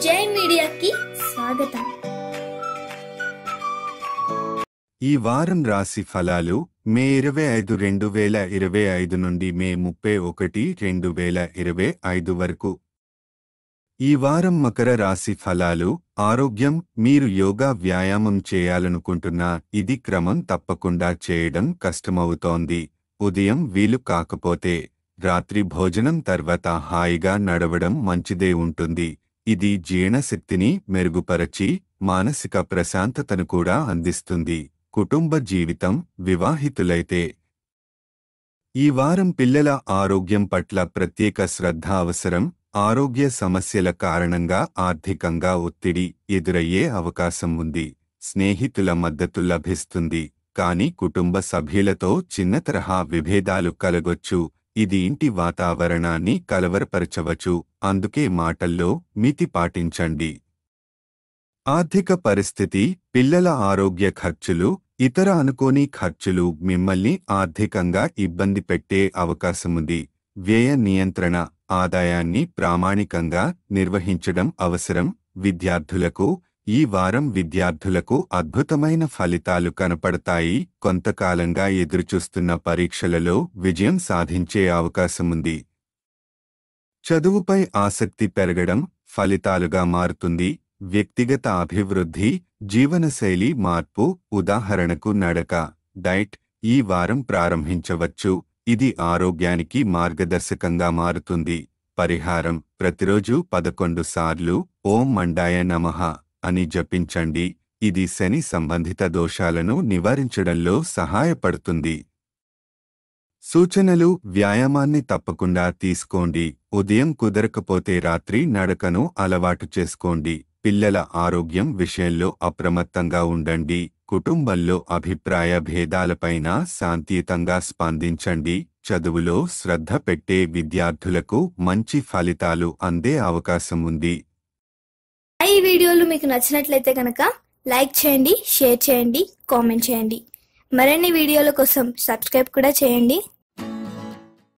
జై మీడియాకి స్వాగతం. ఈ వారం రాశి ఫలాలు మే 25, 2025 నుండి మే 31, 2025 వరకు. ఈ వారం మకర రాశి ఫలాలు. ఆరోగ్యం. మీరు యోగా వ్యాయామం చేయాలనుకుంటున్నా ఇది క్రమం తప్పకుండా చేయడం కష్టమవుతోంది. ఉదయం వీలు కాకపోతే రాత్రి భోజనం తర్వాత హాయిగా నడవడం మంచిదే ఉంటుంది. ఇది జీర్ణశక్తిని మెరుగుపరచి మానసిక ప్రశాంతతను కూడా అందిస్తుంది. కుటుంబ జీవితం. వివాహితులైతే ఈ వారం పిల్లల ఆరోగ్యం పట్ల ప్రత్యేక శ్రద్ధ అవసరం. ఆరోగ్య సమస్యల కారణంగా ఆర్థికంగా ఒత్తిడి ఎదురయ్యే అవకాశం ఉంది. స్నేహితుల మద్దతు లభిస్తుంది, కానీ కుటుంబ సభ్యులతో చిన్న తరహా విభేదాలు కలగొచ్చు. ఇది ఇంటి వాతావరణాన్ని కలవరపరచవచ్చు, అందుకే మాటల్లో మితి పాటించండి. ఆర్థిక పరిస్థితి. పిల్లల ఆరోగ్య ఖర్చులు, ఇతర అనుకోని ఖర్చులు మిమ్మల్ని ఆర్థికంగా ఇబ్బంది పెట్టే అవకాశముంది. వ్యయ నియంత్రణ. ఆదాయాన్ని ప్రామాణికంగా నిర్వహించడం అవసరం. విద్యార్థులకు ఈ వారం విద్యార్థులకు అద్భుతమైన ఫలితాలు కనపడతాయి. కొంతకాలంగా ఎదురుచూస్తున్న పరీక్షలలో విజయం సాధించే అవకాశముంది. చదువుపై ఆసక్తి పెరగడం ఫలితాలుగా మారుతుంది. వ్యక్తిగత అభివృద్ధి. జీవనశైలి మార్పు. ఉదాహరణకు నడక, డైట్ ఈ వారం ప్రారంభించవచ్చు. ఇది ఆరోగ్యానికి మార్గదర్శకంగా మారుతుంది. పరిహారం. ప్రతిరోజు 11 సార్లు ఓం మండాయ నమః అని జపించండి. ఇది శని సంబంధిత దోషాలను నివారించడంలో సహాయపడుతుంది. సూచనలు. వ్యాయామాన్ని తప్పకుండా తీసుకోండి. ఉదయం కుదరకపోతే రాత్రి నడకను అలవాటు చేసుకోండి. పిల్లల ఆరోగ్యం విషయంలో అప్రమత్తంగా ఉండండి. కుటుంబంలో అభిప్రాయ భేదాలపైన శాంతియుతంగా స్పందించండి. చదువులో శ్రద్ధ పెట్టే విద్యార్థులకు మంచి ఫలితాలు అందే అవకాశం ఉంది. ఈ వీడియోలు మీకు నచ్చినట్లయితే కనుక లైక్ చేయండి, షేర్ చేయండి, కామెంట్ చేయండి. మరిన్ని వీడియోల కోసం సబ్స్క్రైబ్ కూడా చేయండి.